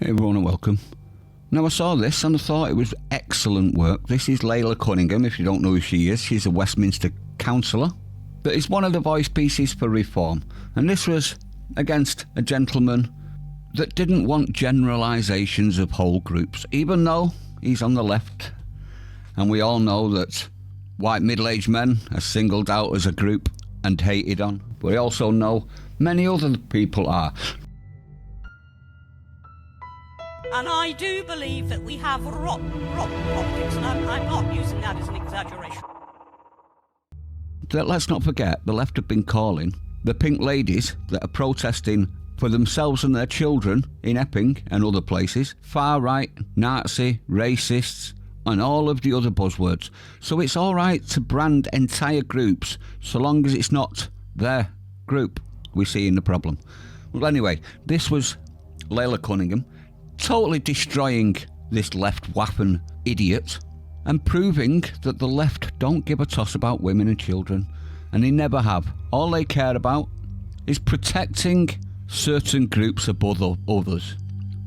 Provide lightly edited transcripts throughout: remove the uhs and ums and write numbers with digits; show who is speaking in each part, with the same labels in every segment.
Speaker 1: Everyone are welcome. Now I saw this and I thought it was excellent work. This is Laila Cunningham, if you don't know who she is. She's a Westminster councillor. But it's one of the voice pieces for reform. And this was against a gentleman that didn't want generalisations of whole groups, even though he's on the left. And we all know that white middle-aged men are singled out as a group and hated on. But we also know many other people are.
Speaker 2: And I do believe that we have rotten politics, and I'm not using that as an exaggeration.
Speaker 1: Let's not forget, the left have been calling the pink ladies that are protesting for themselves and their children in Epping and other places far-right, Nazi, racists, and all of the other buzzwords. So it's all right to brand entire groups so long as it's not their group we see in the problem. Well, anyway, this was Laila Cunningham totally destroying this left waffen idiot and proving that the left don't give a toss about women and children, and they never have. All they care about is protecting certain groups above others,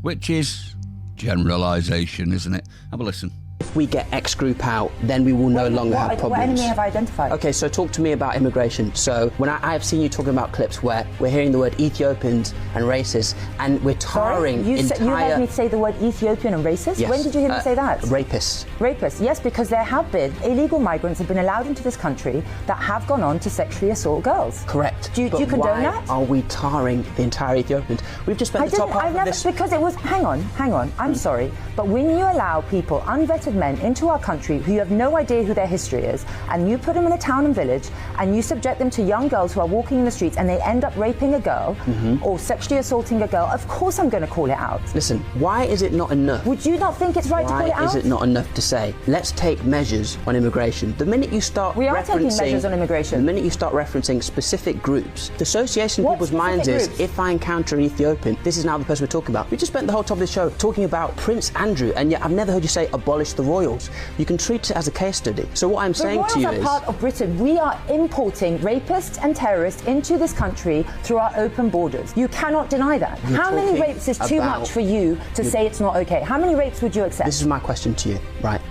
Speaker 1: which is generalisation, isn't it? Have a listen.
Speaker 3: If we get X group out, then we will no longer have problems.
Speaker 4: What enemy have I identified?
Speaker 3: Okay, so talk to me about immigration. So when I have seen you talking about clips where we're hearing the word Ethiopians and racist, and we're tarring
Speaker 4: you heard me say the word Ethiopian and racist?
Speaker 3: Yes.
Speaker 4: When did you hear me say that?
Speaker 3: Rapists.
Speaker 4: Rapists, yes, because there have been illegal migrants have been allowed into this country that have gone on to sexually assault girls.
Speaker 3: Correct.
Speaker 4: Do you condone that?
Speaker 3: Why are we tarring the entire Ethiopians? We've just spent the top half of this...
Speaker 4: Because it was... Hang on, I'm sorry. But when you allow people, unvetted men, into our country who you have no idea who their history is, and you put them in a town and village, and you subject them to young girls who are walking in the streets and they end up raping a girl or sexually assaulting a girl, of course I'm going to call it out.
Speaker 3: Listen, why is it not enough?
Speaker 4: Would you not think it's right to call it out?
Speaker 3: Why is it not enough to say, let's take measures on immigration? The minute you start
Speaker 4: We are taking measures on immigration.
Speaker 3: The minute you start referencing specific groups, the association in people's minds is, if I encounter an Ethiopian, this is now the person we're talking about. We just spent the whole top of the show talking about Prince Andrew, and yet I've never heard you say abolish the royals. You can treat it as a case study. So what I'm saying to you is...
Speaker 4: The royals are part of Britain. We are importing rapists and terrorists into this country through our open borders. You cannot deny that. How many rapes is too much for you to say it's not okay? How many rapes would you accept?
Speaker 3: This is my question to you, right?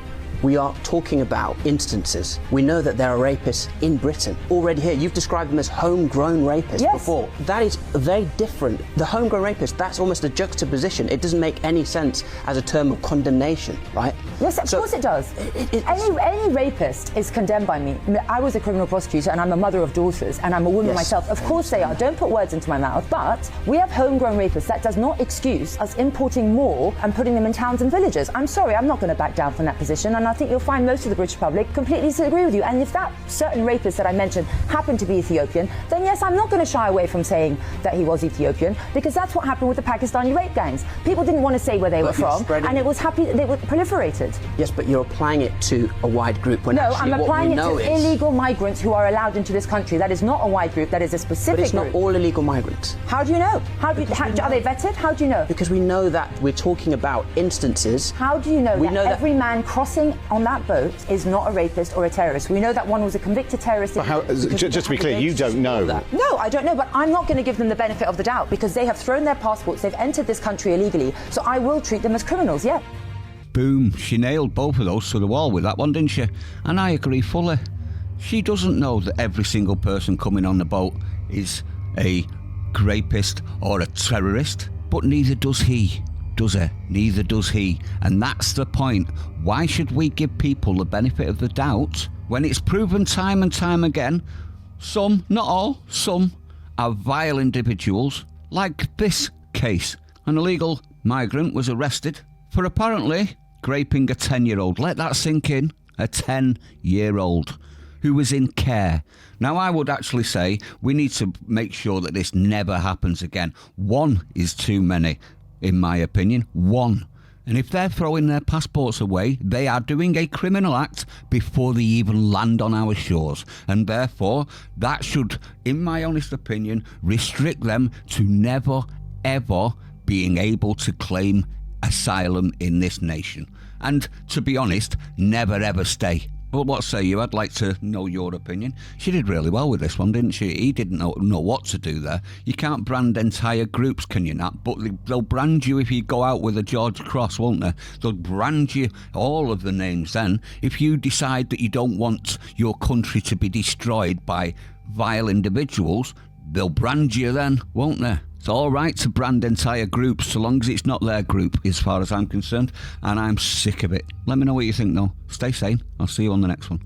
Speaker 3: We are talking about instances. We know that there are rapists in Britain already here. You've described them as homegrown rapists before. That is very different. The homegrown rapist, that's almost a juxtaposition. It doesn't make any sense as a term of condemnation, right?
Speaker 4: Yes, of course it does. Any rapist is condemned by me. I was a criminal prosecutor and I'm a mother of daughters and I'm a woman myself. Of course they are. Don't put words into my mouth. But we have homegrown rapists. That does not excuse us importing more and putting them in towns and villages. I'm sorry, I'm not going to back down from that position. And I think you'll find most of the British public completely disagree with you. And if that certain rapist that I mentioned happened to be Ethiopian, then yes, I'm not going to shy away from saying that he was Ethiopian, because that's what happened with the Pakistani rape gangs. People didn't want to say where they were from, and it was they were proliferated.
Speaker 3: Yes, but you're applying it to a wide group. When
Speaker 4: no, I'm applying it to illegal migrants who are allowed into this country. That is not a wide group. That is a specific group.
Speaker 3: But it's not all illegal migrants.
Speaker 4: How do you know? Are they vetted? How do you know?
Speaker 3: Because we know that we're talking about instances.
Speaker 4: How do you know that every man crossing on that boat is not a rapist or a terrorist? We know that one was a convicted terrorist.
Speaker 5: Just to be clear, you don't know.
Speaker 4: No, I don't know, but I'm not going to give them the benefit of the doubt because they have thrown their passports, they've entered this country illegally, so I will treat them as criminals, yeah.
Speaker 1: Boom, she nailed both of those to the wall with that one, didn't she? And I agree fully. She doesn't know that every single person coming on the boat is a rapist or a terrorist, but neither does he. Does he? Neither does he. And that's the point. Why should we give people the benefit of the doubt when it's proven time and time again, some, not all, some are vile individuals, like this case. An illegal migrant was arrested for apparently raping a 10-year-old. Let that sink in. A 10-year-old who was in care. Now, I would actually say we need to make sure that this never happens again. One is too many. In my opinion, one. And if they're throwing their passports away, they are doing a criminal act before they even land on our shores. And therefore, that should, in my honest opinion, restrict them to never, ever being able to claim asylum in this nation. And to be honest, never ever stay. But what say you? I'd like to know your opinion. She did really well with this one, didn't she? He didn't know what to do there. You can't brand entire groups, can you not? But they'll brand you if you go out with a George Cross, won't they? They'll brand you all of the names then. If you decide that you don't want your country to be destroyed by vile individuals, they'll brand you then, won't they? It's all right to brand entire groups so long as it's not their group, as far as I'm concerned, and I'm sick of it. Let me know what you think, though. Stay sane. I'll see you on the next one.